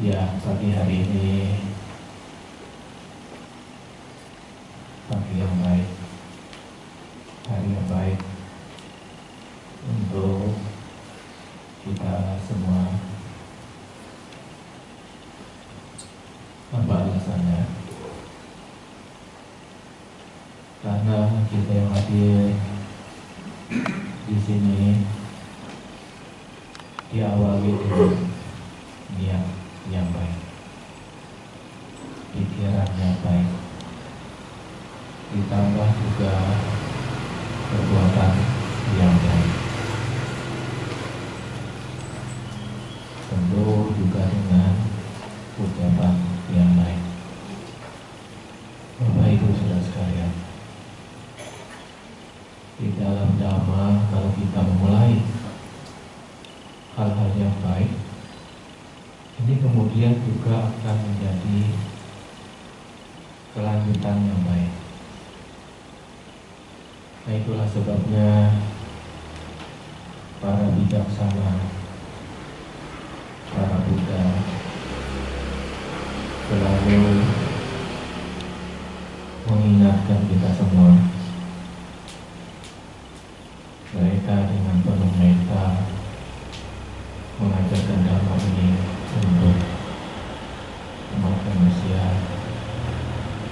Ya, pagi hari ini pagi yang baik, hari yang baik untuk kita semua. Apa alasannya? Karena kita yang hadir di sini diawali dengan niat yang baik, pikiran yang baik, ditambah juga perbuatan yang baik. Tentu juga dengan ucapan yang baik. Bapak Ibu Saudara sekalian, di dalam Dhamma kalau kita memulai hal-hal yang baik, ini kemudian juga akan menjadi kelanjutan yang baik. Nah, itulah sebabnya para bijaksana, para Buddha selalu mengingatkan kita semua. Mereka dengan penuh metta mengajarkan Dhamma ini untuk umat manusia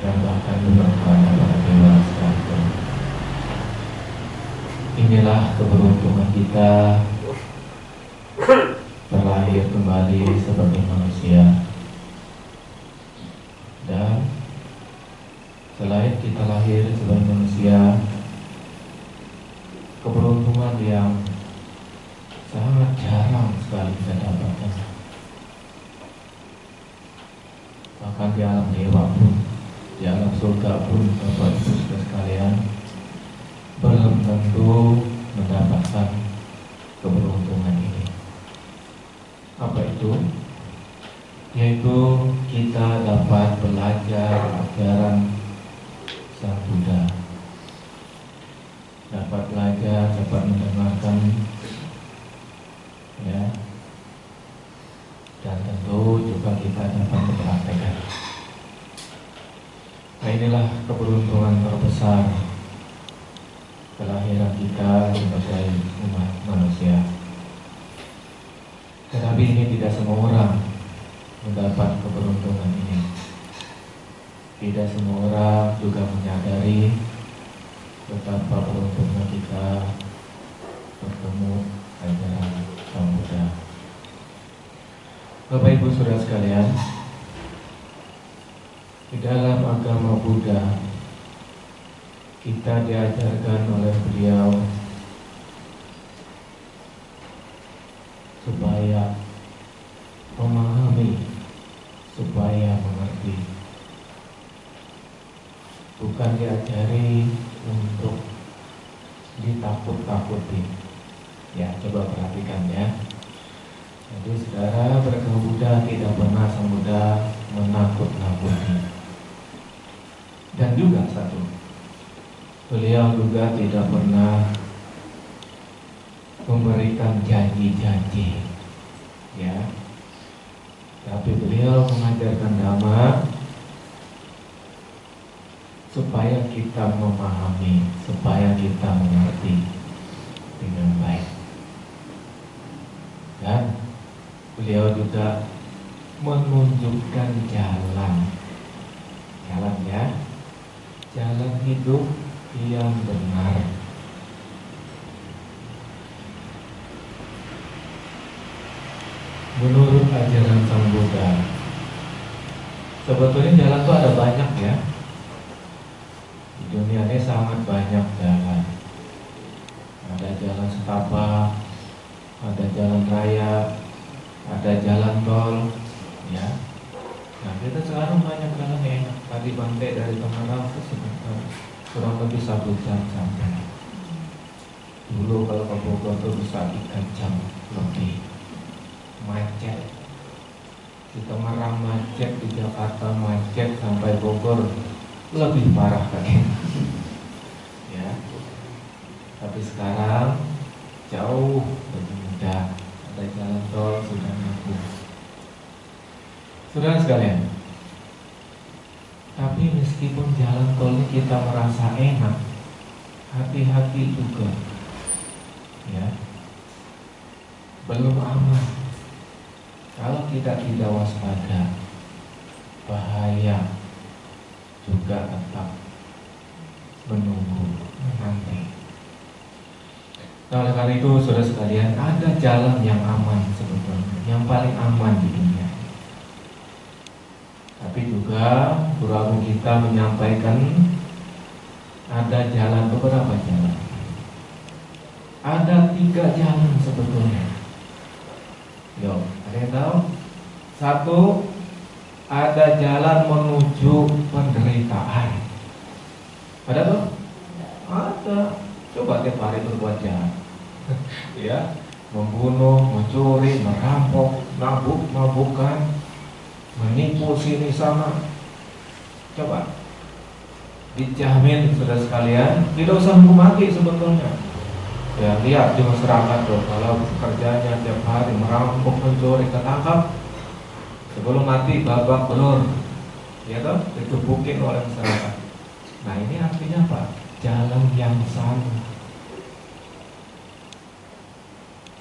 dan bahkan juga kepada para dewa sekalipun. Inilah keberuntungan kita terlahir kembali sebagai manusia. Dan selain kita lahir sebagai manusia, keberuntungan yang sangat jarang sekali kita dapatkan. Bahkan di alam dewa pun, di alam surga pun, Bapak Ibu Saudara sekalian, belum tentu mendapatkan keberuntungan ini. Apa itu? Yaitu kita dapat belajar ajaran Sang Buddha, dapat belajar, dapat mendengarkan, ya, dan tentu juga kita dapat mempraktekkan. Nah, inilah keberuntungan terbesar kelahiran kita sebagai umat manusia. Tetapi ini tidak semua orang mendapat keberuntungan ini. Tidak semua orang juga menyadari betapa beruntungnya kita bertemu ajaran Sang Buddha. Bapak Ibu Saudara sekalian, di dalam agama Buddha kita diajarkan oleh beliau supaya memahami, supaya mengerti. Bukan diajari untuk ditakut-takuti. Ya, coba perhatikan ya. Jadi saudara beragama Buddha tidak pernah Sang Buddha menakut-nakuti. Dan juga satu, beliau juga tidak pernah memberikan janji-janji, ya. Tapi beliau mengajarkan Dhamma supaya kita memahami, supaya kita mengerti dengan baik. Dan beliau juga menunjukkan jalan ya, jalan hidup yang benar. Menurut ajaran Sang Buddha, sebetulnya jalan itu ada banyak ya. Di dunia ini sangat banyak jalan. Ada jalan setapak, ada jalan raya, ada jalan tol, ya. Nah, kita sekarang banyak jalan enak. Tadi Bante dari Tangerang ke sebentar, kurang lebih 1 jam sampai. Dulu kalau ke Bogor tuh bisa 3 jam lebih. Macet. Di Tangerang macet, di Jakarta macet, sampai Bogor lebih parah kan. Ya. Tapi sekarang jauh lebih mudah. Ada jalan tol sudah nyambung. Saudara sekalian, tapi meskipun jalan tol ini kita merasa enak, hati-hati juga, ya, belum aman. Kalau kita tidak waspada, bahaya juga tetap menunggu menanti. Nah, oleh karena itu, saudara sekalian, ada jalan yang aman sebetulnya, yang paling aman di dunia. Tapi juga Guru Agung kita menyampaikan ada jalan, beberapa jalan. Ada 3 jalan sebetulnya. Yo, ada yang tahu? 1, ada jalan menuju penderitaan. Ada tuh? Ada. Coba tiap hari berbuat jahat, ya, membunuh, mencuri, merampok, mabuk-mabukan, menipu sini sana. Coba, dijamin saudara sekalian, tidak usah hukum mati sebetulnya. Ya, lihat di masyarakat tuh, kalau kerjanya tiap hari merampok, mencuri, ketangkap, sebelum mati babak belur, ya toh, ditubukin oleh masyarakat. Nah, ini artinya apa? Jalan yang salah.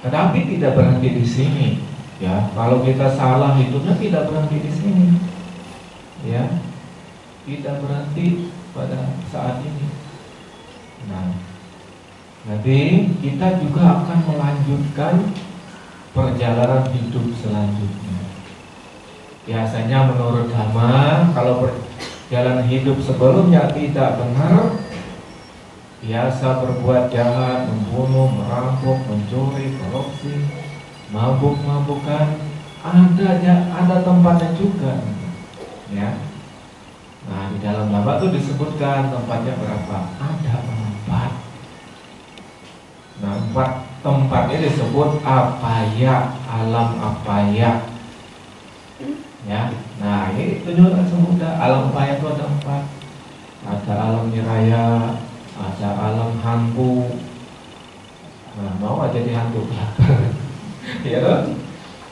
Tetapi tidak berhenti di sini, ya. Kalau kita salah hidupnya tidak berhenti di sini, ya. Tidak berhenti pada saat ini. Nah, nanti kita juga akan melanjutkan perjalanan hidup selanjutnya. Biasanya menurut Dhamma, kalau perjalanan hidup sebelumnya tidak benar, biasa berbuat jahat, membunuh, merampok, mencuri, korupsi, mabuk-mabukan, ada tempatnya juga, ya. Nah, di dalam Dhamma itu disebutkan tempatnya berapa? Ada 4. Nah, 4 tempatnya disebut apaya, alam apaya, ya. Nah, ini tunjukkan semudah. Alam apaya itu ada 4. Ada alam niraya, ada alam hantu. Nah, mau aja jadi hantu, ya kan?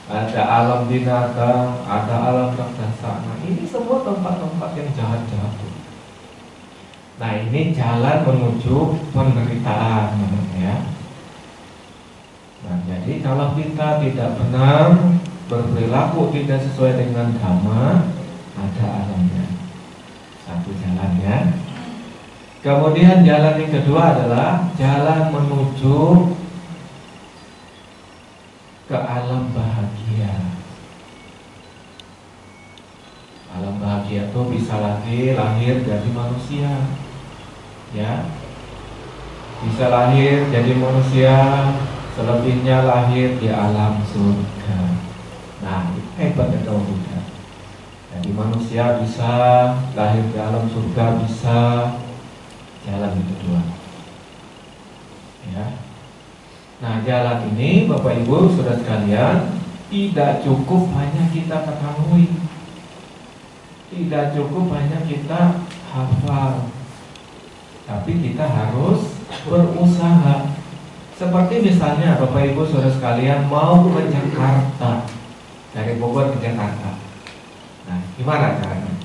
Ada alam binatang, ada alam raksasa. Nah, ini semua tempat-tempat yang jahat-jahat. Nah, ini jalan menuju penderitaan, ya. Nah, jadi kalau kita tidak benar, berperilaku tidak sesuai dengan Dhamma, ada alamnya. 1 jalannya. Kemudian jalan yang kedua adalah jalan menuju ke alam bahagia. Alam bahagia itu bisa lahir dari manusia, ya. Bisa lahir jadi manusia, selebihnya lahir di alam surga. Nah, hebatnya kaum Buddha. Jadi manusia bisa lahir di alam surga, bisa. Jalan yang kedua, ya. Nah, jalan ini Bapak Ibu saudara sekalian, tidak cukup hanya kita ketahui, tidak cukup hanya kita hafal, tapi kita harus berusaha. Seperti misalnya Bapak Ibu saudara sekalian mau ke Jakarta, dari Bogor ke Jakarta. Nah, gimana caranya?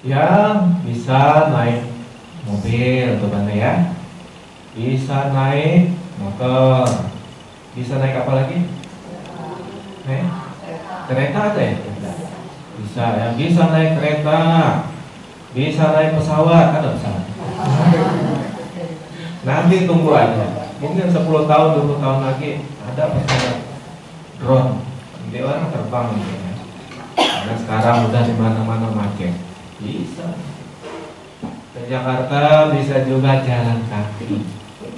Ya, bisa naik mobil atau mana, ya. Bisa naik motor. Bisa naik apa lagi? Kereta ada ya? Bisa, ya. Bisa naik kereta. Bisa naik pesawat. Ada pesawat. Nanti tunggu aja. Mungkin 10 tahun, 20 tahun lagi ada pesawat drone. Nanti orang terbang gitu, ya. Karena sekarang udah di mana-mana pakai. Bisa. Ke Jakarta bisa juga jalan kaki.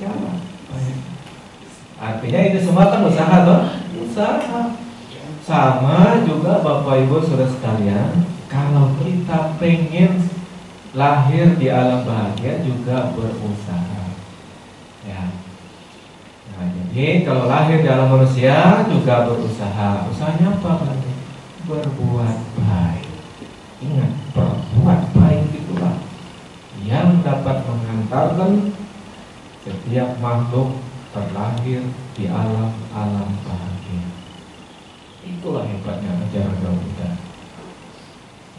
Jalan. Artinya itu semua kan usaha toh? Usaha. Sama juga Bapak Ibu saudara sekalian, kalau kita pengen lahir di alam bahagia juga berusaha. Ya. Nah, jadi kalau lahir di alam manusia juga berusaha. Usahanya apa berarti? Berbuat baik. Ingat, berbuat baik itulah yang dapat mengantarkan setiap makhluk terlahir di alam bahagia. Itulah hebatnya ajaran Buddha.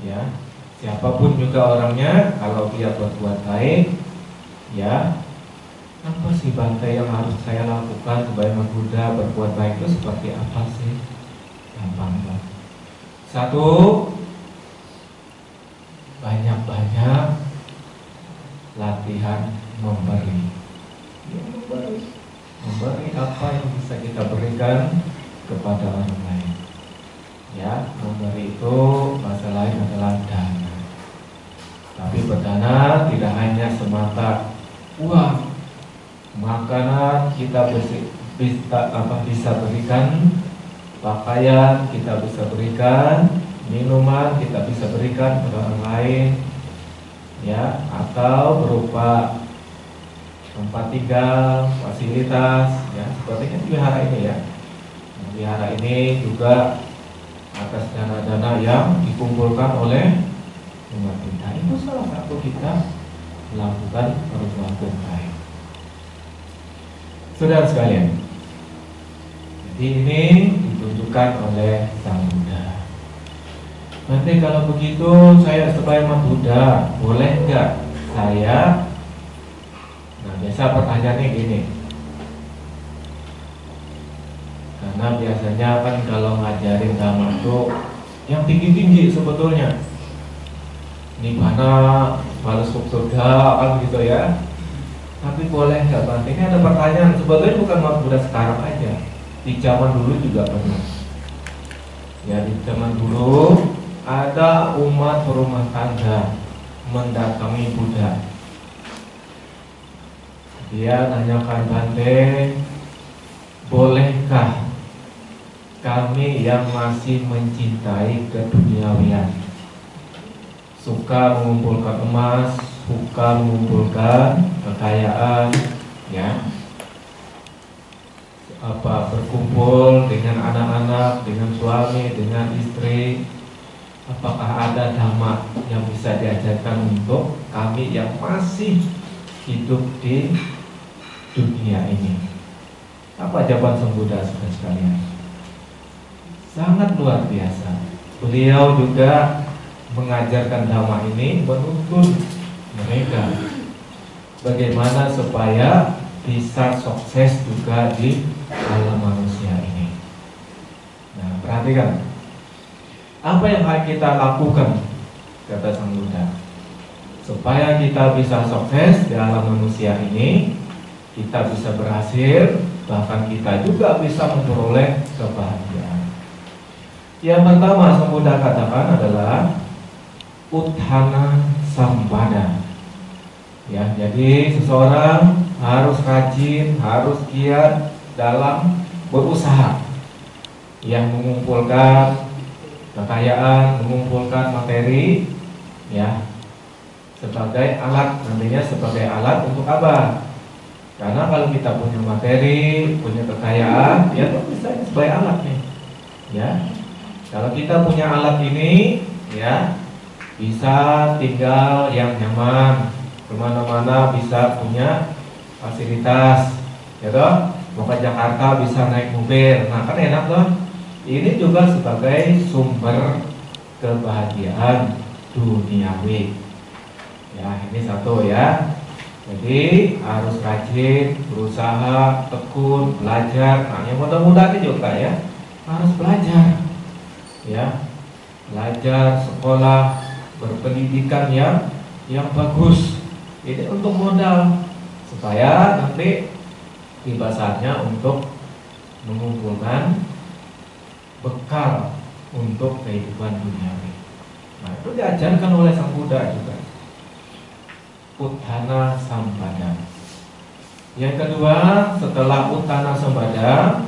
Ya, siapapun juga orangnya, kalau dia berbuat baik, ya, apa sih Bante yang harus saya lakukan supaya Buddha berbuat baik itu seperti apa sih? Gampang banget. Satu, banyak-banyak latihan memberi. Ya, memberi apa yang bisa kita berikan kepada orang lain. Ya, memberi itu bahasa lain adalah dana. Tapi berdana tidak hanya semata uang, makanan kita bisa berikan, pakaian kita bisa berikan, minuman kita bisa berikan kepada orang lain, ya, atau berupa tempat tinggal, fasilitas, ya, seperti di wihara ini ya. Wihara ini juga atas dana-dana yang dikumpulkan oleh umat kita. Itu salah satu kita melakukan perbuatan baik. Saudara sekalian, jadi ini ditunjukkan oleh Sang Buddha. Nanti kalau begitu saya sebagai umat Buddha, boleh nggak saya? Nah, biasa pertanyaannya gini. Karena biasanya kan kalau ngajarin dhamma itu yang tinggi-tinggi sebetulnya, Nibbana, masuk surga, kan gitu ya. Tapi boleh nggak Bante? Ini ada pertanyaan, sebetulnya bukan umat Buddha sekarang aja, di zaman dulu juga pernah. Ya, di zaman dulu ada umat berumah tangga mendatangi Buddha. Dia nanyakan, Bante, bolehkah kami yang masih mencintai keduniawian, suka mengumpulkan emas, suka mengumpulkan kekayaan, ya, berkumpul dengan anak-anak, dengan suami, dengan istri, apakah ada dhamma yang bisa diajarkan untuk kami yang masih hidup di dunia ini? Apa jawaban Sang Buddha sekalian? Sangat luar biasa. Beliau juga mengajarkan dhamma ini, menuntun mereka bagaimana supaya bisa sukses juga di alam manusia ini. Nah, perhatikan apa yang harus kita lakukan, kata Sang Buddha, supaya kita bisa sukses di alam manusia ini, kita bisa berhasil, bahkan kita juga bisa memperoleh kebahagiaan. Yang pertama Sang Buddha katakan adalah Uthana Sampada. Ya, jadi seseorang harus rajin, harus giat dalam berusaha, yang mengumpulkan kekayaan, mengumpulkan materi, ya, sebagai alat, nantinya sebagai alat untuk apa? Karena kalau kita punya materi, punya kekayaan, ya itu bisa sebagai alat nih, ya. Kalau kita punya alat ini, ya, bisa tinggal yang nyaman, kemana-mana bisa punya fasilitas, ya toh. Mau ke Jakarta bisa naik mobil, nah kan enak toh. Ini juga sebagai sumber kebahagiaan duniawi. Ya, ini satu ya. Jadi harus rajin, berusaha, tekun, belajar. Nah, yang muda-muda ini juga ya harus belajar, ya, belajar, sekolah, berpendidikan yang bagus. Ini untuk modal supaya nanti tiba saatnya untuk mengumpulkan bekal untuk kehidupan duniawi. Nah, itu diajarkan oleh Sang Buddha juga. Uthana Sampada. Yang kedua, setelah Uthana Sampada,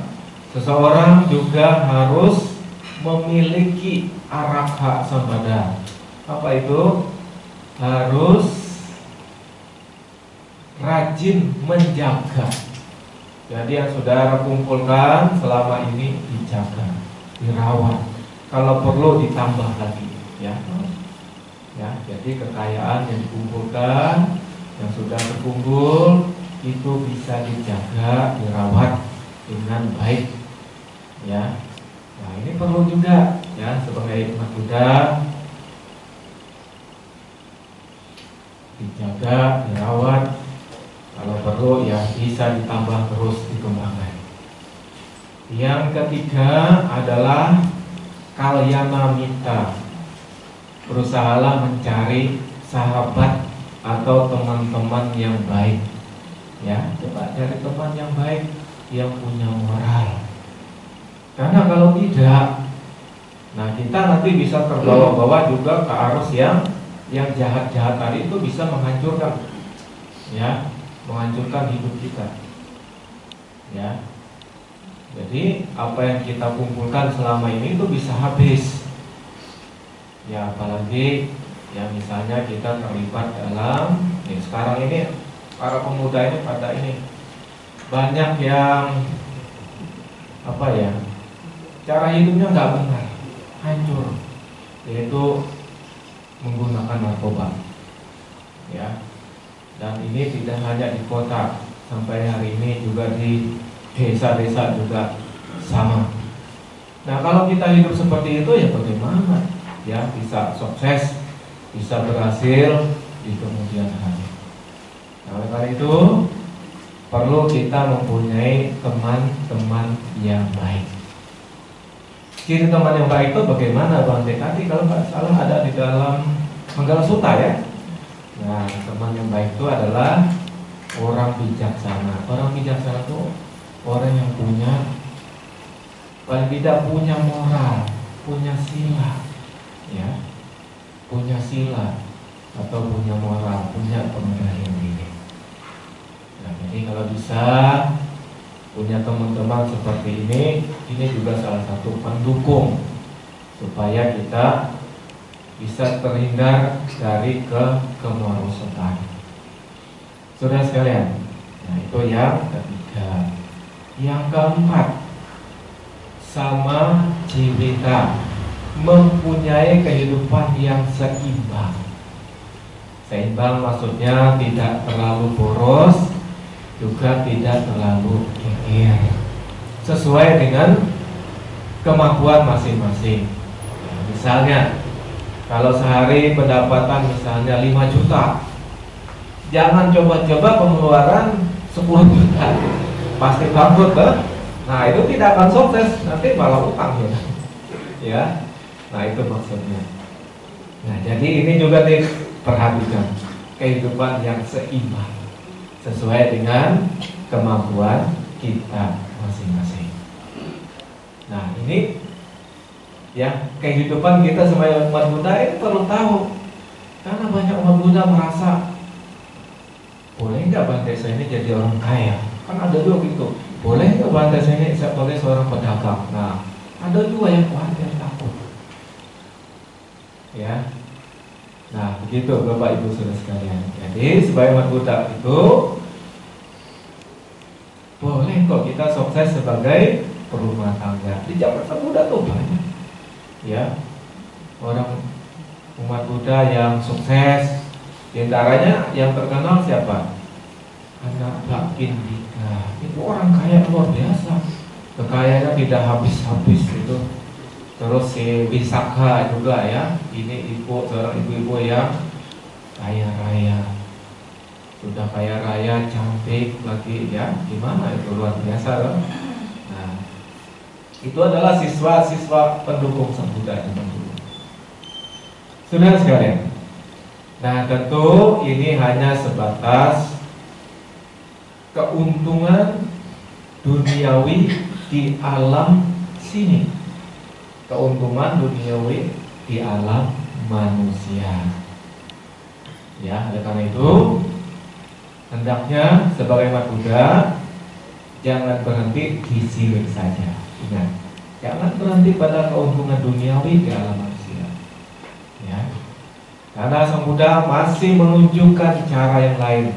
seseorang juga harus memiliki Arakha Sampada. Apa itu? Harus rajin menjaga. Jadi yang saudara kumpulkan selama ini dijaga, dirawat. Kalau perlu ditambah lagi, ya. Ya, jadi kekayaan yang dikumpulkan, yang sudah terkumpul, itu bisa dijaga, dirawat dengan baik, ya. Nah, ini perlu juga ya sebagai umat Buddha dijaga, dirawat, kalau perlu ya bisa ditambah terus dikembangkan. Yang ketiga adalah kalyana mitra. Berusahalah mencari sahabat atau teman-teman yang baik. Ya, coba cari teman yang baik, yang punya moral. Karena kalau tidak, nah kita nanti bisa terbawa-bawa juga ke arus yang jahat-jahat tadi, itu bisa menghancurkan, ya, menghancurkan hidup kita. Ya, jadi apa yang kita kumpulkan selama ini itu bisa habis. Ya, apalagi ya misalnya kita terlibat dalam sekarang ini para pemuda ini pada ini banyak yang apa ya, cara hidupnya nggak benar, hancur, yaitu menggunakan narkoba. Ya, dan ini tidak hanya di kota, sampai hari ini juga di desa-desa juga sama. Nah, kalau kita hidup seperti itu ya bagaimana? Ya, bisa sukses, bisa berhasil di kemudian hari. Nah, oleh karena itu perlu kita mempunyai teman-teman yang baik. Ciri teman yang baik itu bagaimana, Bang Dek? Tadi kalau nggak salah ada di dalam Manggala Sutta ya. Nah, teman yang baik itu adalah orang bijaksana. Orang bijaksana itu orang yang paling tidak punya moral, punya sila, ya, punya sila atau punya moral, punya pengendalian diri. Nah, jadi kalau bisa punya teman-teman seperti ini juga salah satu pendukung supaya kita bisa terhindar dari kemerosotan. Saudara sekalian, nah itu yang ketiga. Yang keempat, sama jivita, mempunyai kehidupan yang seimbang. Seimbang maksudnya tidak terlalu boros, juga tidak terlalu kekir, sesuai dengan kemampuan masing-masing. Nah, misalnya kalau sehari pendapatan misalnya 5 juta, jangan coba-coba pengeluaran 10 juta, pasti bangkrut kan? Nah, itu tidak akan sukses, nanti malah utang ya. Ya, nah itu maksudnya. Nah, jadi ini juga diperhatikan, kehidupan yang seimbang sesuai dengan kemampuan kita masing-masing. Nah, ini ya kehidupan kita sebagai umat Buddha itu perlu tahu, karena banyak umat Buddha merasa boleh nggak Bante saya ini jadi orang kaya? Kan ada juga gitu. Boleh nggak Bante saya ini sebagai seorang pedagang? Nah, ada juga yang khawatir, takut. Ya. Nah, begitu Bapak Ibu Saudara sekalian. Jadi sebagai umat Buddha itu boleh kok kita sukses sebagai perumah tangga. Di Jakarta Buddha tuh banyak, ya, orang umat Buddha yang sukses. Di antaranya yang terkenal siapa? Anak Indika. Itu orang kaya luar biasa. Kekayaannya tidak habis-habis itu. Terus si Wisakha juga ya. Ini seorang ibu-ibu yang kaya raya. Sudah kaya raya, cantik lagi ya. Gimana itu, luar biasa kan? Nah, itu adalah siswa-siswa pendukung Sang Buddha zaman dulu. Saudara sekalian, nah tentu ini hanya sebatas keuntungan duniawi di alam sini, keuntungan duniawi di alam manusia. Ya, oleh karena itu hendaknya sebagai umat Buddha jangan berhenti di sini saja. Ingat, jangan berhenti pada keuntungan duniawi di alam manusia. Ya, karena Sang Buddha masih menunjukkan cara yang lain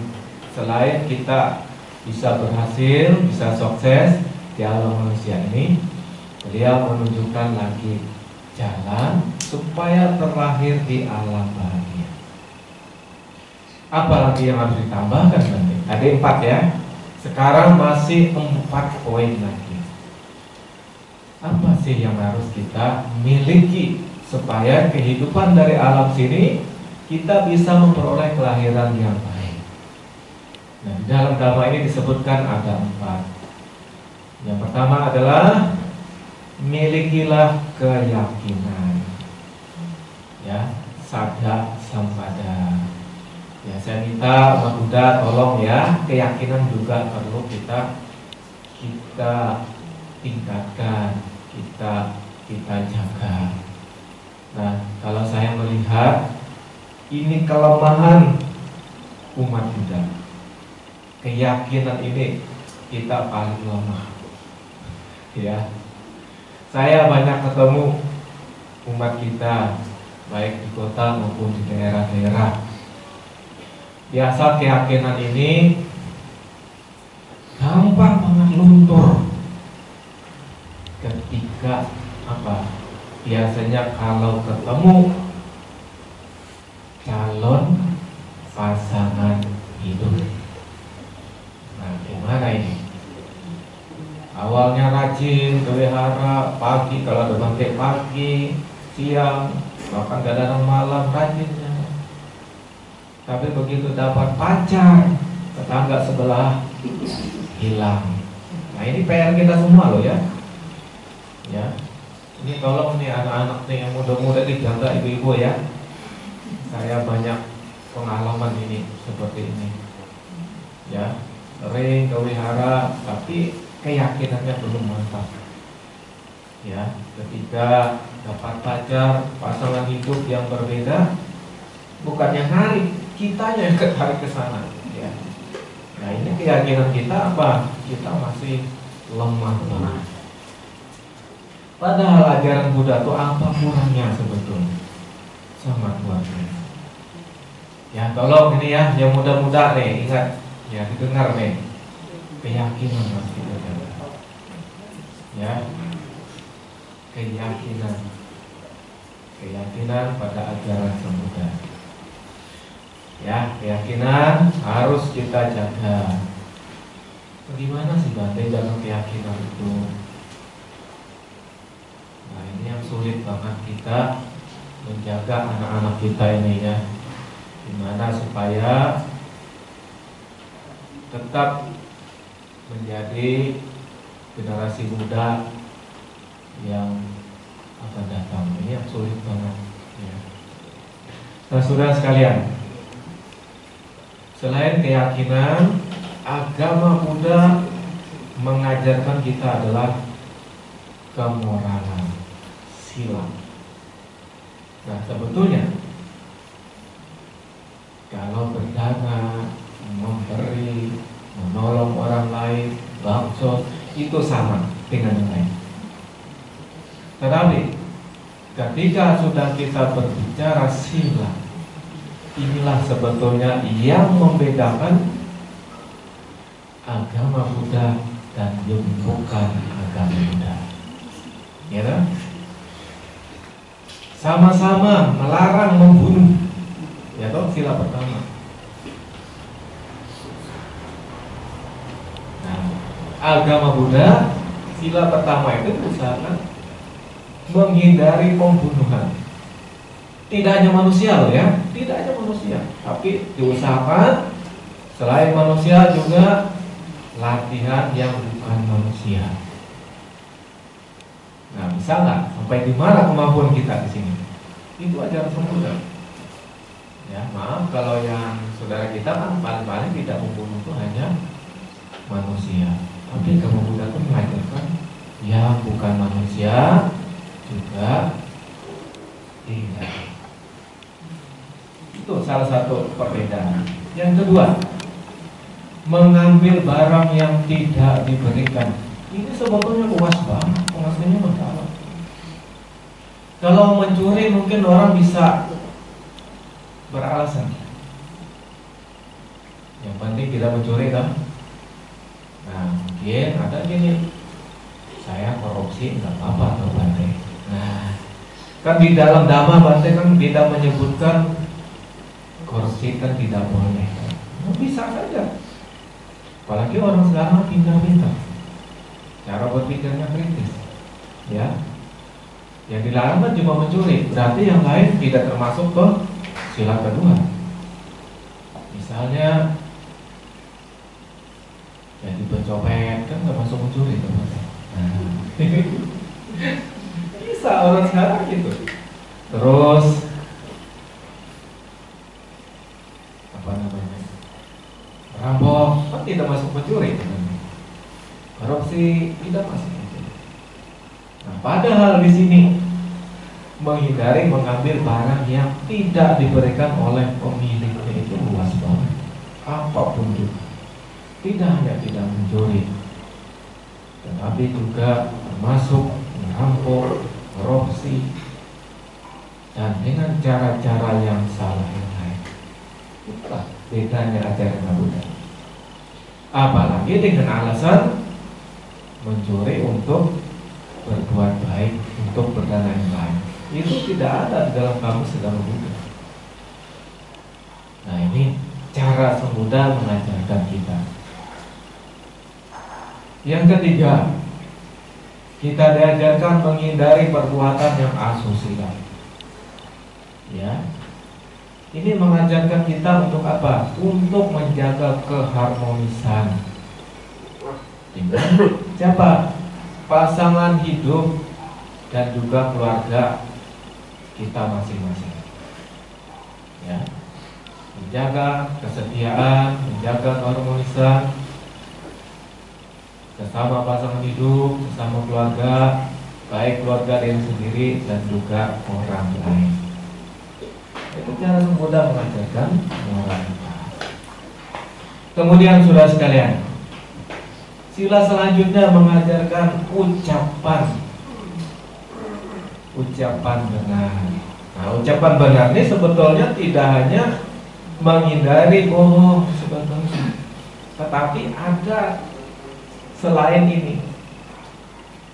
selain kita bisa berhasil, bisa sukses di alam manusia ini. Beliau menunjukkan lagi jalan supaya terlahir di alam bahagia. Apalagi yang harus ditambahkan nanti? Ada 4 ya. Sekarang masih 4 poin lagi. Apa sih kasih yang harus kita miliki supaya kehidupan dari alam sini kita bisa memperoleh kelahiran yang baik. Nah, di dalam agama ini disebutkan ada 4. Yang pertama adalah milikilah keyakinan. Ya, sada sampada. Ya, saya minta Mas Buddha tolong ya, keyakinan juga perlu kita tingkatkan, kita jaga. Nah, kalau saya melihat ini kelemahan umat Buddha, keyakinan ini kita paling lemah. Ya, saya banyak ketemu umat kita baik di kota maupun di daerah-daerah. Biasa keyakinan ini gampang banget luntur ketika apa? Biasanya kalau ketemu calon pasangan hidup. Nah, gimana ini? Awalnya rajin pelihara pagi, kalau ada bangkit pagi, siang, bahkan kadang malam rajinnya. Tapi begitu dapat pacar, tetangga sebelah hilang. Nah, ini PR kita semua loh ya. Ya, ini tolong nih anak-anak nih yang muda-muda dijaga ibu-ibu ya. Saya banyak pengalaman ini seperti ini. Ya, sering kewihara, tapi keyakinannya belum mantap. Ya, ketika dapat pacar, pasangan hidup yang berbeda, bukannya narik, kitanya yang tarik ke sana. Ya. Nah, ini keyakinan kita apa? Kita masih lemah banget. Padahal ajaran Buddha itu apa kurangnya sebetulnya? Sangat luar biasa. Ya, tolong ini ya, yang muda-muda nih, ingat ya, didengar nih. Keyakinan harus kita jaga. Ya, keyakinan pada ajaran Buddha. Ya, keyakinan harus kita jaga. Bagaimana sih Bante jaga keyakinan itu? Nah, ini yang sulit banget kita menjaga anak-anak kita ini ya. Gimana supaya tetap menjadi generasi muda yang akan datang. Ini yang sulit banget ya. Nah, saudara sekalian, selain keyakinan, agama Buddha mengajarkan kita adalah kemoralan, sila. Nah, sebetulnya kalau berdana, memberi, menolong orang lain, bakso, itu sama dengan yang lain. Tetapi ketika sudah kita berbicara sila, inilah sebetulnya yang membedakan agama Buddha dan yang bukan agama Buddha. Ya kan? Sama-sama melarang membunuh. Ya toh, sila pertama. Nah, agama Buddha sila pertama itu usahakan menghindari pembunuhan. Tidak hanya manusia loh ya, tidak hanya manusia, tapi diusahakan selain manusia juga latihan yang bukan manusia. Nah, bisa nggak sampai di mana kemampuan kita di sini? Itu ajaran Buddha. Ya, maaf kalau yang saudara kita kan paling-paling tidak membunuh itu hanya manusia. Tapi agama Buddha itu mengajarkan yang bukan manusia juga tidak. Itu salah satu perbedaan. Yang kedua, mengambil barang yang tidak diberikan. Ini sebetulnya luas banget, pengertiannya mendalam. Kalau mencuri mungkin orang bisa beralasan. Yang penting tidak mencuri kan? Nah, mungkin ada gini, saya korupsi nggak apa-apa atau Bante. Nah, kan di dalam Dhamma Bante kan tidak menyebutkan korupsi kan tidak boleh. Nah, bisa saja. Apalagi orang sekarang pintar-pintar, cara berpikirnya kritis, ya. Yang dilarang kan cuma mencuri, berarti yang lain tidak termasuk ke sila kedua. Misalnya jadi pencopet kan termasuk mencuri, teman-teman. Nah, bisa orang sekarang gitu. Terus apa namanya, merampok kan tidak masuk mencuri, teman-teman. Korupsi tidak masuk mencuri. Nah, padahal di sini menghindari mengambil barang yang tidak diberikan oleh pemiliknya itu luas banget. Apapun juga, tidak hanya tidak mencuri, tetapi juga termasuk merampok, korupsi, dan dengan cara-cara yang salah yang lain. Itulah bedanya ajaran Buddha. Apalagi dengan alasan mencuri untuk berbuat baik, untuk berdana yang lain, itu tidak ada di dalam kamus agama Buddha. Nah, ini cara Sang Buddha mengajarkan kita. Yang ketiga, kita diajarkan menghindari perbuatan yang asusila. Ya, ini mengajarkan kita untuk apa? Untuk menjaga keharmonisan dengan siapa? Pasangan hidup dan juga keluarga kita masing-masing. Ya, menjaga kesetiaan, menjaga keharmonisan sesama pasangan hidup, sesama keluarga, baik keluarga diri sendiri dan juga orang lain. Itu cara Sang Buddha mengajarkan moralitas. Kemudian saudara sekalian, sila selanjutnya mengajarkan ucapan benar. Nah, ucapan benar ini sebetulnya tidak hanya menghindari bohong sebetulnya, tetapi ada selain ini.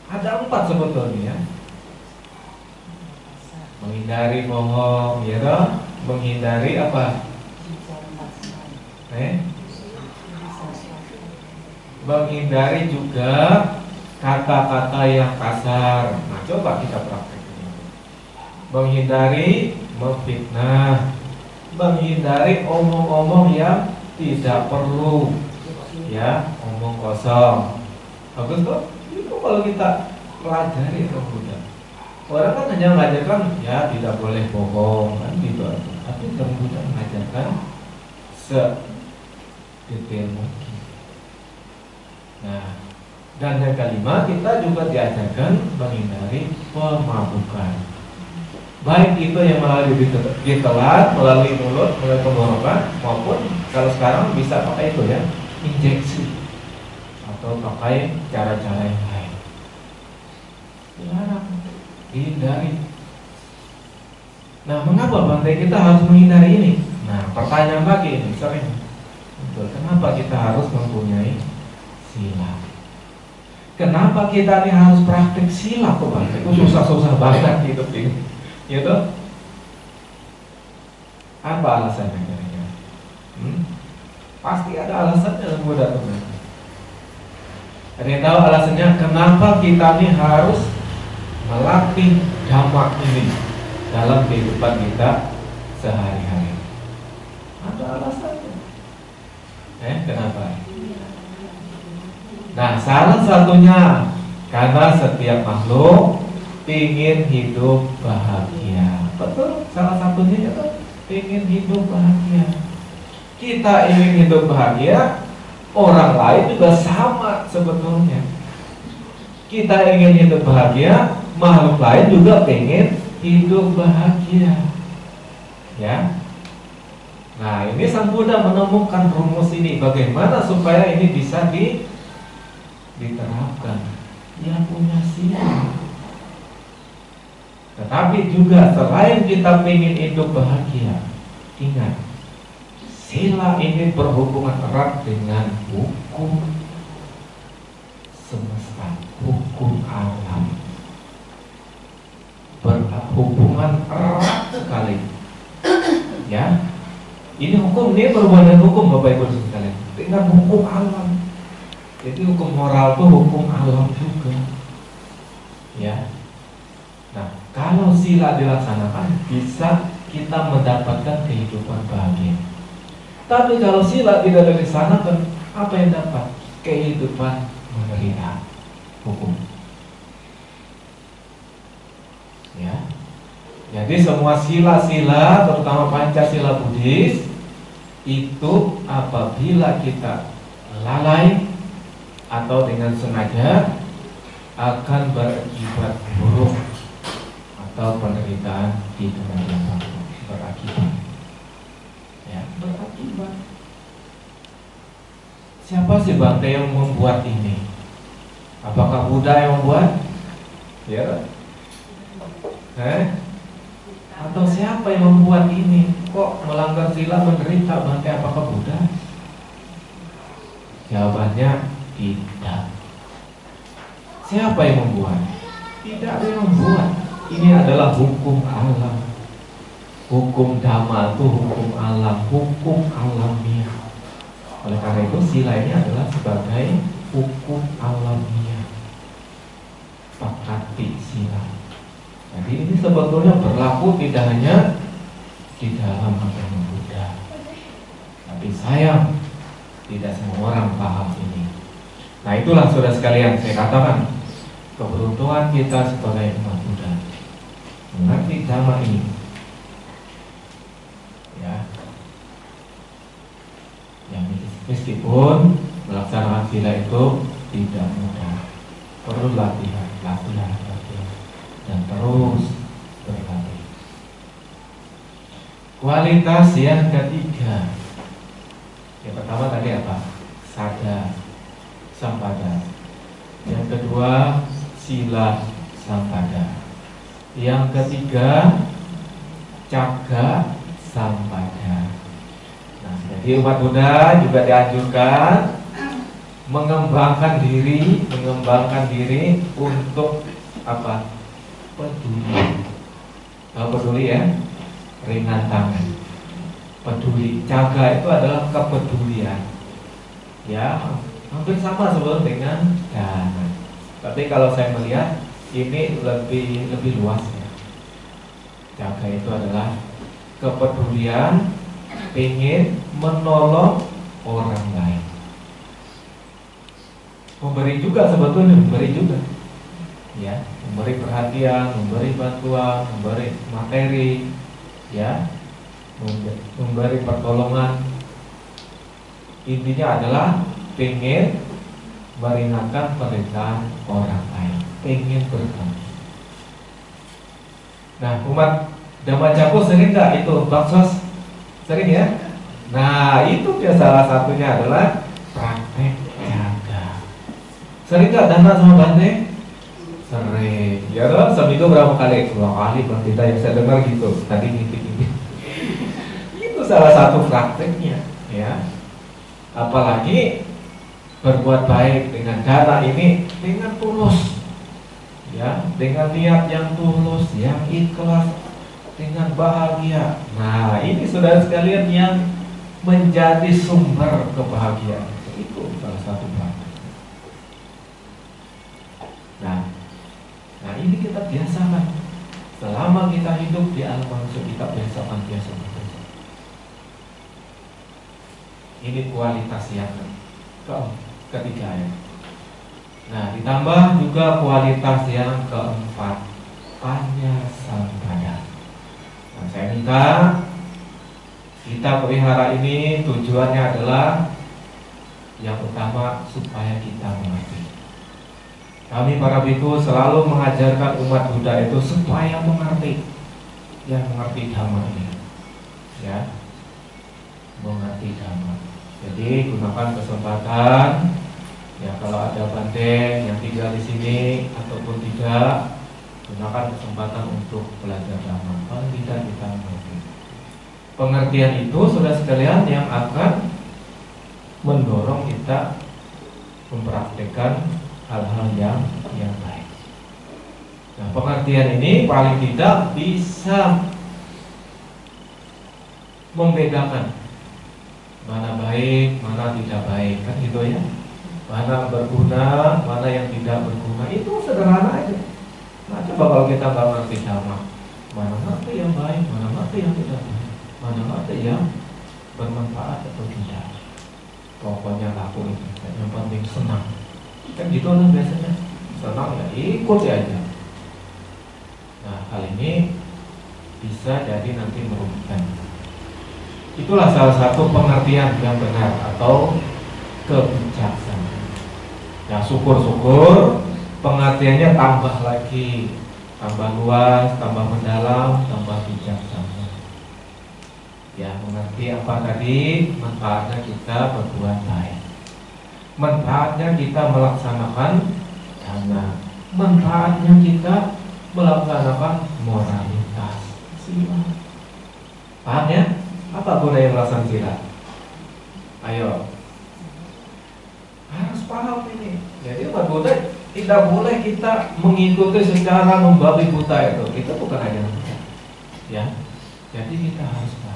Ada 4 sebetulnya. Menghindari bohong, ya toh? Menghindari apa? Menghindari juga kata-kata yang kasar. Nah, coba kita praktekkan. Menghindari memfitnah, menghindari omong-omong yang tidak perlu, ya, omong kosong. Bagus tuh. Itu kalau kita pelajari itu Buddha. Orang kan hanya mengajarkan ya tidak boleh bohong kan gitu aja. Tapi Sang Buddha mengajarkan sedetail mungkin. Nah, dan yang kelima, kita juga diajarkan menghindari pemabukan. Baik itu yang melalui ditelan, melalui mulut, melalui tenggorokan, maupun kalau sekarang bisa pakai itu ya, injeksi atau pakai cara-cara yang lain. Dilarang, dihindari. Nah, mengapa Bante kita harus menghindari ini? Nah, pertanyaan lagi ini sering. Betul, kenapa kita harus mempunyai sila? Kenapa kita ini harus praktik sila kok Bante? Itu susah-susah banget hidup ini. Gitu? Apa alasannya kira-kira? Pasti ada alasannya Buddha teman. Ada yang tahu alasannya kenapa kita ini harus melatih dhamma ini dalam kehidupan kita sehari-hari? Ada alasannya. Kenapa? Nah, salah satunya karena setiap makhluk ingin hidup bahagia. Betul, salah satunya itu ingin hidup bahagia. Kita ingin hidup bahagia, orang lain juga sama sebetulnya. Kita ingin hidup bahagia, makhluk lain juga ingin hidup bahagia. Ya. Nah, ini Sang Buddha menemukan rumus ini, bagaimana supaya ini bisa diterapkan. Dia punya sila. Tetapi juga selain kita ingin hidup bahagia, ingat, sila ini berhubungan erat dengan hukum semesta, hukum alam. Berhubungan erat sekali. Ya, ini hukum, ini berhubungan dengan hukum Bapak Ibu sekalian, dengan hukum alam. Jadi hukum moral itu hukum alam juga. Ya. Nah, sila dilaksanakan, bisa kita mendapatkan kehidupan bahagia. Tapi kalau sila tidak dilaksanakan, apa yang dapat? Kehidupan menderita, hukum. Ya. Jadi semua sila-sila, terutama Pancasila Buddhis, itu apabila kita lalai atau dengan sengaja akan berakibat buruk atau penderitaan di dunia berakibat. Ya, berakibat. Siapa sih Bante yang membuat ini? Apakah Buddha yang membuat? Ya. Atau siapa yang membuat ini? Kok melanggar sila menderita Bante? Apakah Buddha? Jawabannya tidak. Siapa yang membuat? Tidak ada yang membuat. Ini adalah hukum alam. Hukum Dhamma itu hukum alam, hukum alamiah. Oleh karena itu sila ini adalah sebagai hukum alamiah. Pakati sila. Jadi ini sebetulnya berlaku tidak hanya di dalam agama Buddha, tapi sayang tidak semua orang paham ini. Nah itulah saudara sekalian, saya katakan keberuntungan kita sebagai umat Buddha mengerti Dhamma ini. Ya, yang meskipun melaksanakan sila itu tidak mudah, perlu latihan, dan terus berlatih. Kualitas yang ketiga, yang pertama tadi apa? Sada, sampada. Yang kedua sila sampada. Yang ketiga caga sampada. Nah, jadi umat Buddha juga dianjurkan mengembangkan diri untuk apa? Peduli. Kalau peduli ya, ringan tangan. Peduli, caga itu adalah kepedulian. Ya, hampir sama sebetulnya dengan dana. Tapi kalau saya melihat ini lebih luas ya. Caga itu adalah kepedulian, ingin menolong orang lain. Memberi juga sebetulnya, memberi juga. Ya, memberi perhatian, memberi bantuan, memberi materi, ya, memberi pertolongan. Intinya adalah pengen meringankan penderitaan orang lain, pengen berbagi. Nah, umat Dhammacakku sering nggak itu baksos? Sering ya? Nah, itu dia salah satunya adalah praktek jaga. Sering nggak dana sama Bante? Sering, ya toh, seminggu berapa kali? 2 kali kalau kita yang saya dengar gitu. Tadi ngintip ini. Itu salah satu prakteknya, ya. Apalagi berbuat baik dengan dana ini dengan tulus, ya, dengan niat yang tulus, yang ikhlas, dengan bahagia. Nah, ini saudara sekalian yang menjadi sumber kebahagiaan. Itu salah satu praktek. Nah, ini kita biasakan. Selama kita hidup di alam manusia, kita biasakan. Ini kualitas yang ketiga ya. Nah, ditambah juga kualitas yang keempat, panyasampada. Nah, saya minta kita pelihara ini tujuannya adalah yang utama supaya kita mengerti. Kami para biku selalu mengajarkan umat Buddha itu supaya mengerti, ya, mengerti Dhamma ini, ya, mengerti Dhamma. Jadi gunakan kesempatan, ya, kalau ada Bante yang tinggal di sini ataupun tidak, gunakan kesempatan untuk belajar Dhamma. Paling tidak kita mengerti. Pengertian itu sudah sekalian yang akan mendorong kita mempraktikkan hal-hal yang baik. Nah, pengertian ini paling tidak bisa membedakan mana baik, mana tidak baik, kan gitu ya. Mana berguna, mana yang tidak berguna. Itu sederhana aja. Nah, coba kalau kita nggak ngerti Dhamma, mana ngerti yang baik, mana ngerti yang tidak baik, mana ngerti yang bermanfaat atau tidak. Pokoknya lakuin, yang penting senang. Kan gitu lah biasanya, senang ya ikut aja. Nah hal ini bisa jadi nanti merugikan. Itulah salah satu pengertian yang benar atau kebijaksanaan. Ya syukur-syukur pengertiannya tambah lagi, tambah luas, tambah mendalam, tambah bijaksana. Ya mengerti apa tadi? Manfaatnya kita berbuat baik, manfaatnya kita melaksanakan dana, manfaatnya kita melaksanakan moralitas sila. Paham ya? Apa gunanya melaksanakan sila? Ayo, harus paham ini. Jadi Buddha tidak boleh kita mengikuti secara membabi buta itu bukan ajaran Buddha. Ya, jadi kita harus paham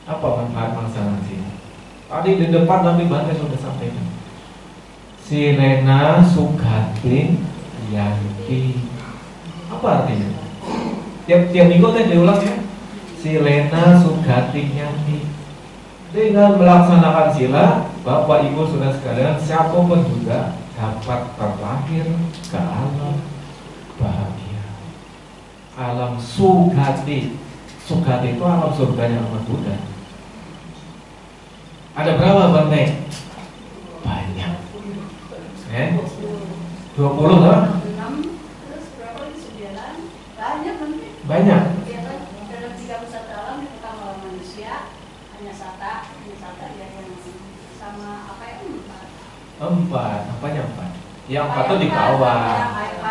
apa manfaat melaksanakan sila. Tadi di depan Nabi Bante sudah sampaikan. Silena Sugati Yanti. Apa artinya? Tiap minggu teh diulang ya. Silena Sugati Yanti. Dengan melaksanakan sila, Bapak Ibu sudah sekalian, siapapun juga dapat terlahir ke alam bahagia, alam Sugati. Sugati itu alam surganya umat Buddha. Ada berapa Bante? Banyak. 20 lah. Terus berapa di 9? Banyak Bante. Banyak. Dalam 31 alam di pertama alam manusia hanya sata ya yang sama apa ya 4. Apanya 4? Yang 4 tuh di bawah.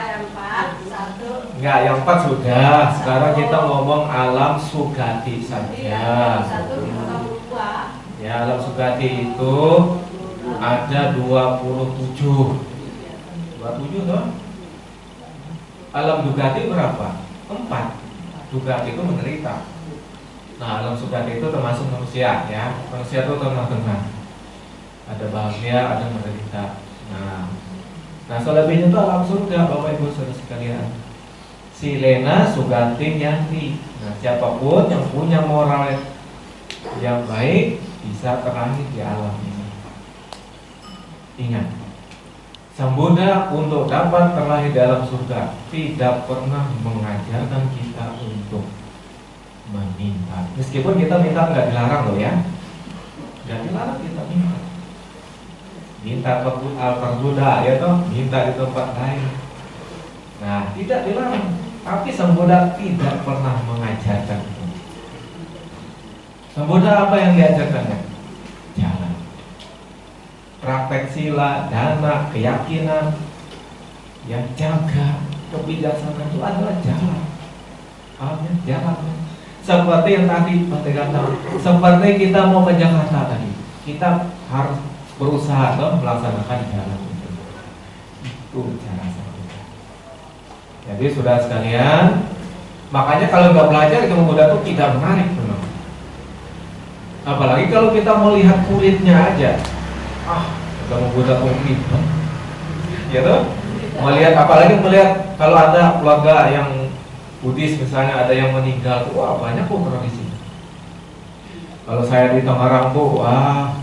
Yang 4, 1. Enggak, yang 4 sudah. Sekarang kita ngomong alam Sugati saja. Iya, 1 di 42. Ya, alam Sugati itu ada 27. 27 toh? Alam Dugati berapa? 4. Dugati itu menderita. Nah, alam Sugati itu termasuk manusia ya. Manusia itu tengah-tengah. Ada bahagia, ada menderita. Nah selebihnya itu alam surga, Bapak Ibu saudara sekalian. Silena Sugati Yanti. Nah, siapapun yang punya moral yang baik bisa terlahir di alam ini. Ingat, Sang Buddha untuk dapat terlahir di alam surga tidak pernah mengajarkan kita untuk meminta. Meskipun kita minta nggak dilarang loh ya, nggak dilarang kita minta. Minta ke Buddha ya toh, minta di tempat lain. Nah tidak dilarang, tapi Sang Buddha tidak pernah mengajarkan itu. Sang Buddha apa yang diajarkannya? Jalan. Praktek sila, dana, keyakinan, yang jaga, kebijaksanaan itu adalah jalan. Amin, jalan. Seperti yang tadi Bante kata, seperti kita mau ke Jakarta tadi, kita harus berusaha melaksanakan jalan itu. Itu cara Sang Buddha. Jadi sudah sekalian, makanya kalau nggak belajar ilmu Buddha itu tidak menarik benar. Apalagi kalau kita melihat kulitnya aja, ilmu Buddha kulit, ya tuh. Apalagi melihat kalau ada keluarga yang Buddhis misalnya ada yang meninggal, wah banyak kok tradisi. Kalau saya di Tangerang tuh, wah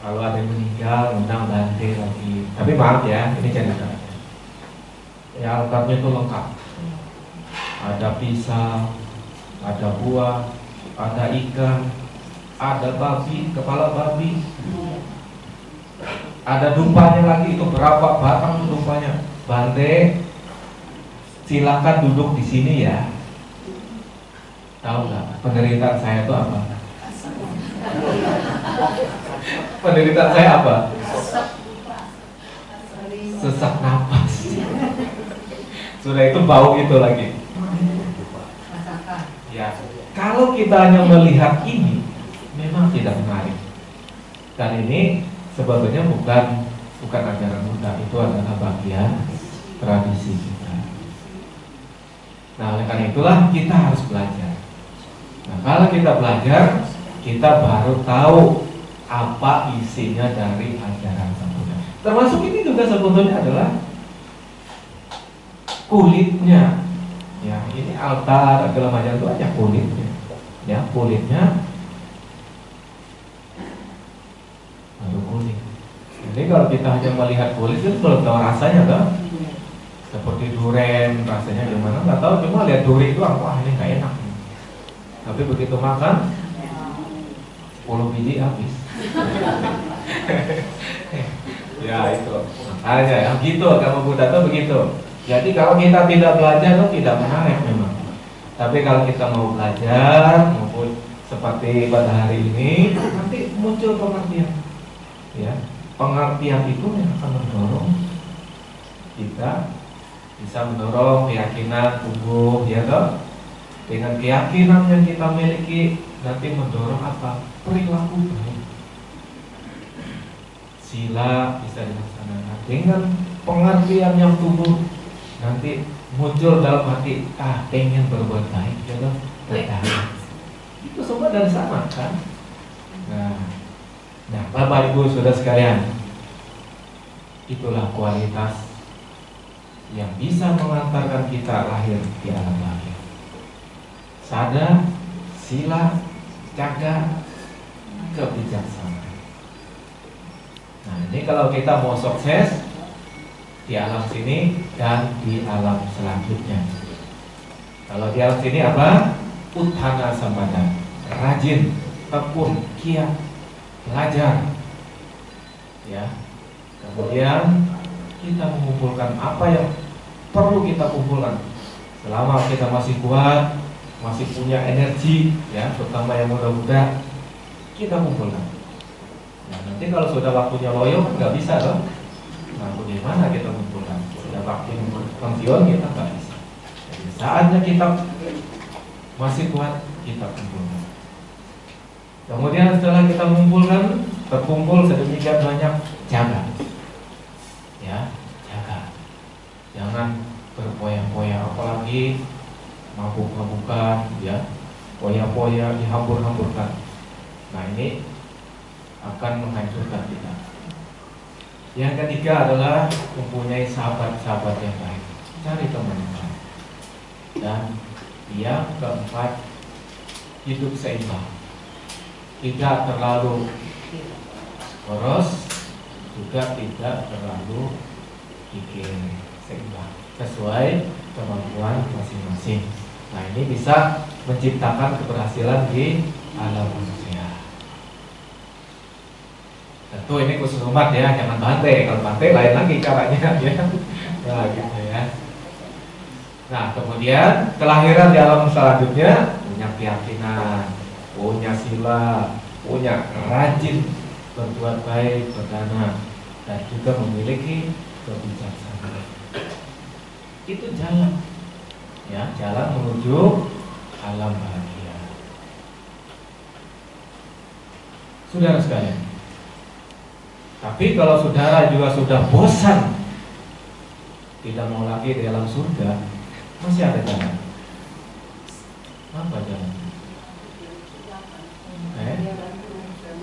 kalau ada yang meninggal undang Bante lagi. Tapi maaf ya, ini cerita. Ya altarnya itu lengkap. Ada pisang, ada buah, ada ikan, ada babi, kepala babi, ada dumpanya lagi. Itu berapa batang dumpanya? Bante, silakan duduk di sini ya. Tahu nggak penderitaan saya itu apa? Penderitaan saya apa? Sesak napas. Sudah itu bau itu lagi. Ya, kalau kita hanya melihat ini, memang tidak menarik. Dan ini sebetulnya bukan ajaran Buddha, itu adalah bagian tradisi kita. Nah, oleh karena itulah kita harus belajar. Nah, kalau kita belajar, kita baru tahu apa isinya dari ajaran Sang Buddha. Termasuk ini juga sebetulnya adalah kulitnya Ya, ini altar segala macam itu hanya kulitnya. Ya, kulitnya baru kulit. Jadi kalau kita hanya melihat kulit itu belum tahu rasanya kan? Seperti durian rasanya gimana nggak tahu, cuma lihat duri itu wah ini nggak enak. Tapi begitu makan 10 biji habis. Ya itu makanya ya gitu kamu Buddha tuh begitu. Jadi kalau kita tidak belajar itu tidak menarik memang. Tapi kalau kita mau belajar maupun seperti pada hari ini nanti muncul pengertian. Ya, pengertian itu yang akan mendorong kita bisa mendorong keyakinan tumbuh, ya toh. Dengan keyakinan yang kita miliki nanti mendorong apa? Perilaku baik. Sila bisa dilaksanakan dengan pengertian yang tumbuh nanti muncul dalam hati pengen berbuat baik, ya toh. Itu semua dari sana kan. Nah, Bapak Ibu Saudara sekalian, itulah kualitas yang bisa mengantarkan kita lahir di alam bahagia. Sadar, sila, jaga, kebijaksanaan. Nah, ini kalau kita mau sukses di alam sini dan di alam selanjutnya. Kalau di alam sini apa? Uthana sampada, rajin, tekun, giat, belajar. Ya. Kemudian kita mengumpulkan apa yang perlu kita kumpulkan. Selama kita masih kuat, masih punya energi, ya, terutama yang muda-muda, kita kumpulkan. Nah, nanti kalau sudah waktunya loyo, nggak bisa loh. Nah, bagaimana kita kumpulkan? Sudah waktu pensiun kita nggak bisa. Jadi saatnya kita masih kuat, kita kumpulkan. Kemudian setelah kita mengumpulkan, terkumpul sedemikian banyak, jaga. Ya, jaga. Jangan berpoya-poya, apalagi mabuk-mabukan, ya, poya-poya dihambur-hamburkan. Nah, ini akan menghancurkan kita. Yang ketiga adalah mempunyai sahabat-sahabat yang baik. Cari teman yang baik. Dan yang keempat, hidup seimbang. Tidak terlalu boros, juga tidak terlalu bikin seimbang, sesuai kemampuan masing-masing. Nah, ini bisa menciptakan keberhasilan di alam manusia. Tentu ini khusus umat ya, jangan bantai. Kalau bantai lain lagi caranya ya. Nah, gitu ya. Nah, kemudian kelahiran di alam selanjutnya punya keyakinan, punya sila, punya rajin berbuat baik, berdana, dan juga memiliki kebijaksanaan. Itu jalan, ya, jalan menuju alam bahagia. Saudara sekalian, tapi kalau saudara juga sudah bosan, tidak mau lagi di alam surga, masih ada jalan. Apa jalan?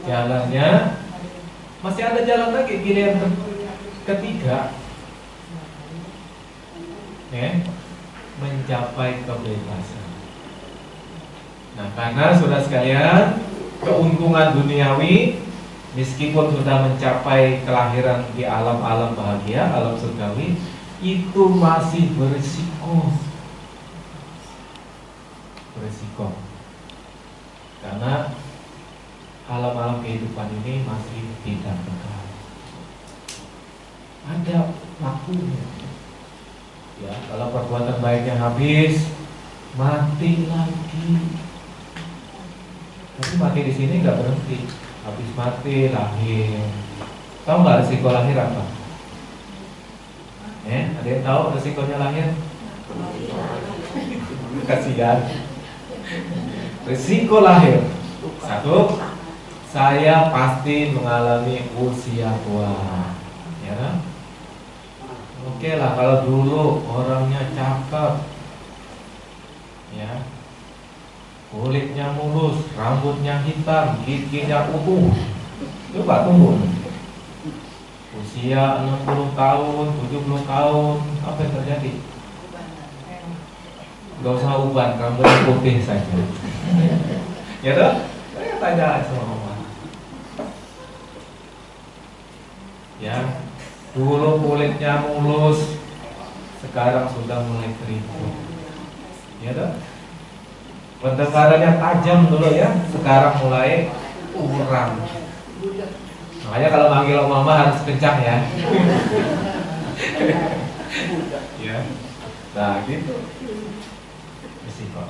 Jalannya masih ada jalan lagi, pilihan ketiga, mencapai kebebasan. Nah, karena saudara sekalian, keuntungan duniawi meskipun sudah mencapai kelahiran di alam-alam bahagia, alam surgawi, itu masih berisiko. Karena alam-alam kehidupan ini masih tidak kekal. Ada waktunya. Ya, kalau perbuatan baiknya habis, mati lagi. Tapi mati di sini nggak berhenti. Habis mati lahir. Tahu nggak resiko lahir apa? Ada yang tahu resikonya lahir? Kasihan. Risiko lahir. Satu, saya pasti mengalami usia tua, ya kan? Oke lah, kalau dulu orangnya cakep, ya, kulitnya mulus, rambutnya hitam, giginya utuh, coba tunggu. Usia 60 tahun, 70 tahun, apa yang terjadi? Gak usah uban, rambutnya putih saja. Ya dong? Saya tanya sama mama. Ya, dulu kulitnya mulus, sekarang sudah mulai keriput. Ya dong? Pendengarannya tajam dulu ya, sekarang mulai kurang. Makanya kalau manggil mama harus kencang ya. Ya. Nah, gitu. Risiko.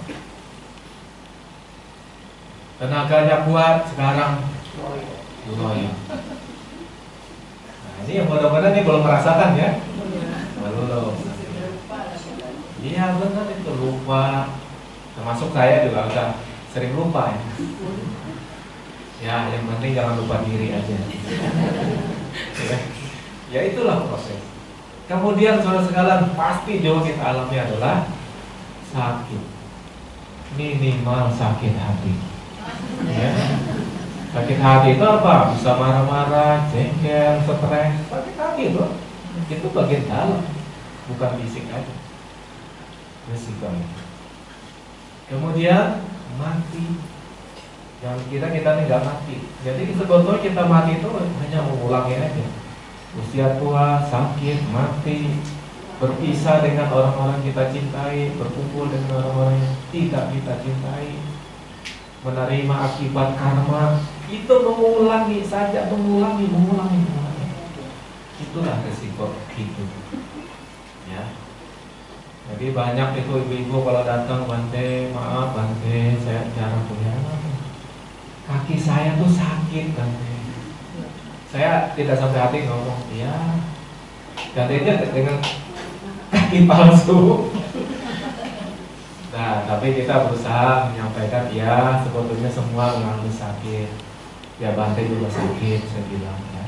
Tenaganya kuat, sekarang loyo. Nah, ini yang mudah-mudahan ini belum merasakan ya. Belum. Iya benar itu, lupa. Termasuk saya juga udah sering lupa ya. Ya, yang penting jangan lupa diri aja. Ya itulah proses. Kemudian saudara sekalian, pasti juga kita alami adalah sakit. Minimal sakit hati. Ya. Sakit hati itu apa? Bisa marah-marah, jengkel, stres. Sakit hati itu bagian dalam, bukan fisik aja. Resikonya. Kemudian mati. Yang kita nggak mati. Jadi sebetulnya kita mati itu hanya mengulangi aja. Usia tua, sakit, mati, berpisah dengan orang-orang kita cintai, berkumpul dengan orang-orang yang tidak kita cintai, menerima akibat karma. Itu mengulangi saja, mengulangi. Itulah resiko hidup. Ya. Jadi banyak itu ibu-ibu kalau datang, Bante, maaf Bante, saya jarang punya anak. Kaki saya tuh sakit Bante. Saya tidak sampai hati ngomong, ya gantinya dengan kaki palsu. Nah, tapi kita berusaha menyampaikan, ya sebetulnya semua mengalami sakit. Ya Bante juga sakit, saya bilang ya.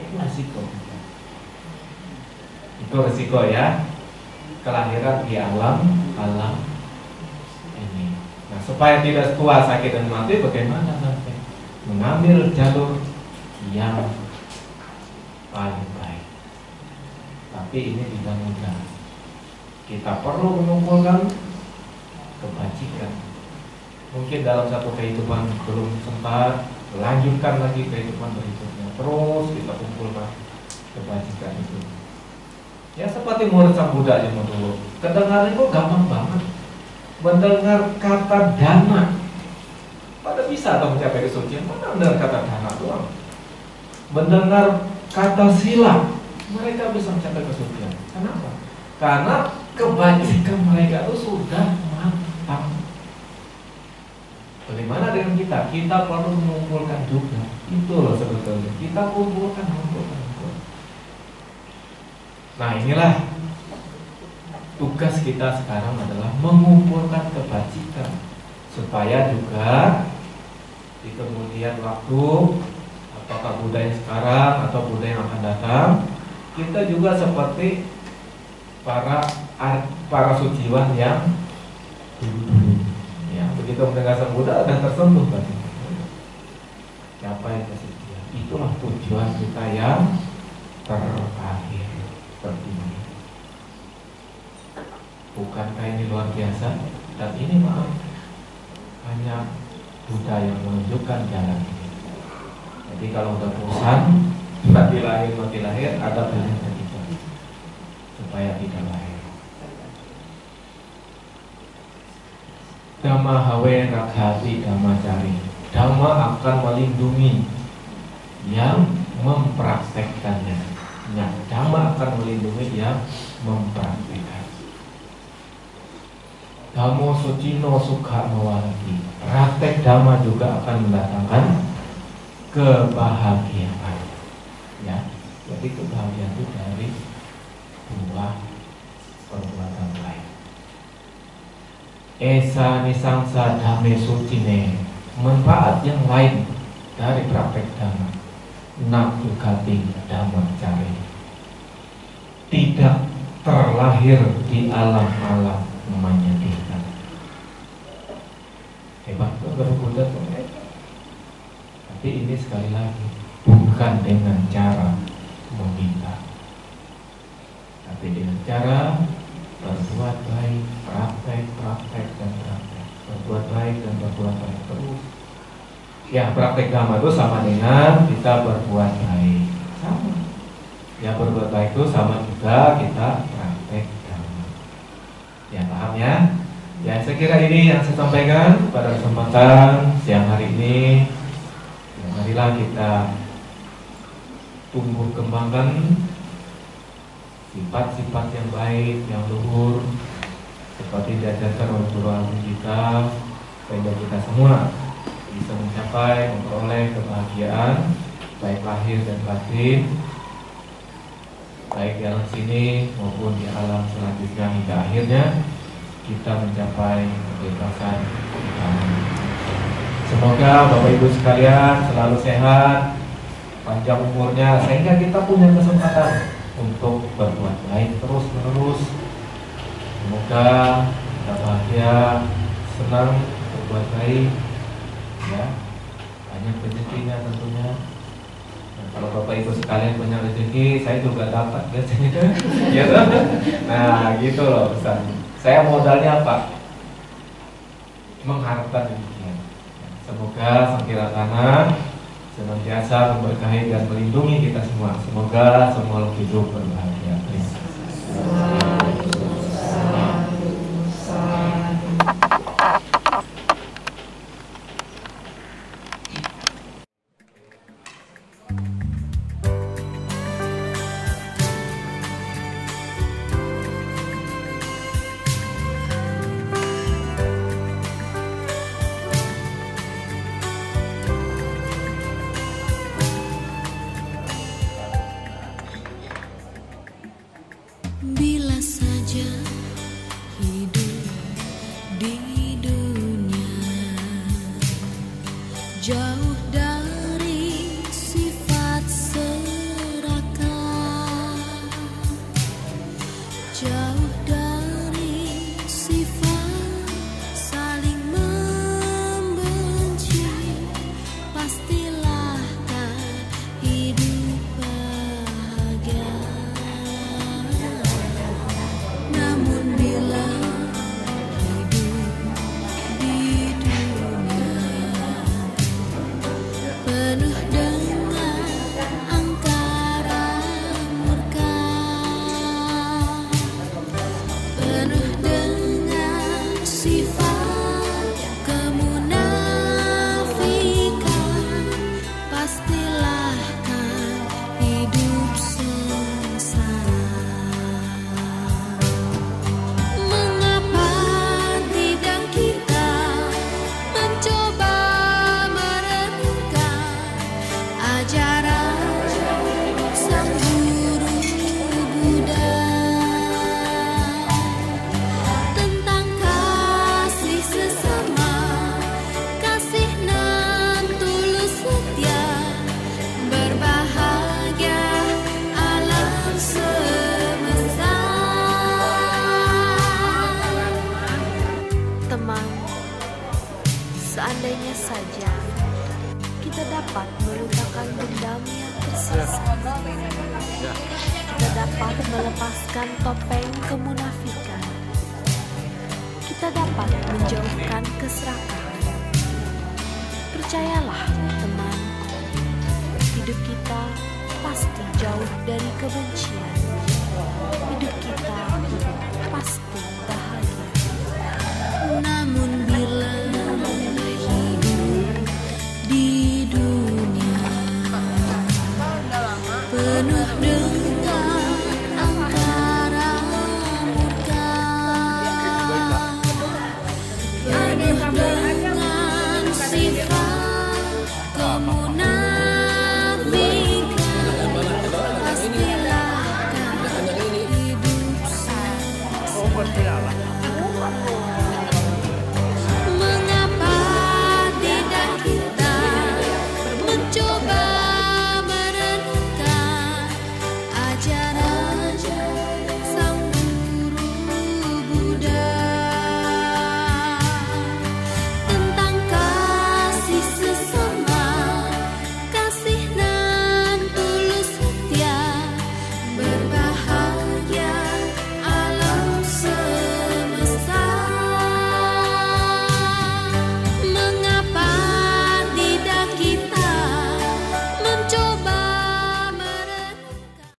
Itu resiko. Itu resiko ya. Kelahiran di alam ini. Nah, supaya tidak tua, sakit dan mati, bagaimana nanti? Mengambil jalur yang paling baik. Tapi ini tidak mudah. Kita perlu mengumpulkan kebajikan. Mungkin dalam satu kehidupan belum sempat, melanjutkan lagi kehidupan berikutnya. Terus kita kumpulkan kebajikan itu. Ya seperti murid sang Buddha zaman dulu. Kedengaran itu gampang banget. Mendengar kata dana, pada bisa atau mencapai kesucian. Mana mendengar kata dana doang. Mendengar kata sila, mereka bisa mencapai kesucian. Kenapa? Karena kebajikan mereka itu sudah mantap. Bagaimana dengan kita? Kita perlu mengumpulkan juga. Itu loh sebetulnya. Kita kumpulkan. Nah inilah tugas kita sekarang adalah mengumpulkan kebajikan supaya juga di kemudian waktu, apakah Buddha yang sekarang atau Buddha yang akan datang, kita juga seperti para suciwan yang dulu-dulu. Ya, begitu mendengar sang Buddha dan tersentuh tadi. Capai kesucian. Itulah tujuan kita yang terakhir. Tertinggi. Bukankah ini luar biasa? Dan ini maaf, hanya Buddha yang menunjukkan jalan ini. Jadi kalau udah bosan, mati lahir, ada perintah kita supaya tidak lahir. Dhamma hawe rakhati dhammacari. Dhamma akan melindungi yang mempraktekkannya. Nah, Dhamma akan melindungi yang mempraktikkan. Dhammo sucino sukha mawalaki. Praktek Dhamma juga akan mendatangkan kebahagiaan. Ya, jadi kebahagiaan itu dari buah perbuatan baik. Esa nisangsa dhame sucine. Manfaat yang lain dari praktek Dhamma. Nakukati dhammacari. Tidak terlahir di alam-alam menyedihkan. Hebat tuh Buddha tuh. Tapi ini sekali lagi bukan dengan cara meminta, tapi dengan cara berbuat baik, praktek, dan praktek, berbuat baik dan berbuat baik terus. Ya, praktek dhamma itu sama dengan kita berbuat baik, sama. Ya, berbuat baik itu sama juga kita praktek dhamma. Ya, paham ya? Ya, saya kira ini yang saya sampaikan pada kesempatan siang hari ini. Ya, marilah kita tumbuh kembangkan sifat-sifat yang baik, yang luhur, seperti diajarkan oleh guru agung kita, sehingga kita semua bisa mencapai, memperoleh kebahagiaan baik lahir dan batin, baik di alam sini maupun di alam selanjutnya, hingga akhirnya kita mencapai kebebasan. Semoga Bapak Ibu sekalian selalu sehat, panjang umurnya, sehingga kita punya kesempatan untuk berbuat baik terus menerus. Semoga kita bahagia, senang berbuat baik, ya, banyak rezekinya tentunya. Dan kalau Bapak Ibu sekalian punya rezeki, saya juga dapat biasanya. Ya, nah gitu loh pesan. Saya modalnya apa? Mengharapkan demikian. Semoga Sang Kiratana senantiasa memberkahi dan melindungi kita semua. Semoga semua hidup berbahagia. Terima kasih. Bila saja hidup di dunia jauh dari sifat serakah, jauh dari sifat saling membenci, pastilah kan hidup bahagia. Namun bila hidup di dunia penuh dengan angkara murka, penuh dengan sifat kemunafikan, pastilah kan hidup sengsara. Mengapa tidak kita mencoba merenungkan ajaran Sang Guru Buddha tentang kasih sesama, kasih nan tulus setia, berbahagia alam semesta. Teman, seandainya saja kita dapat melupakan dendam yang tersisa, kita dapat melepaskan topeng kemunafikan, kita dapat menjauhkan keserakahan. Percayalah teman, hidup kita pasti jauh dari kebencian.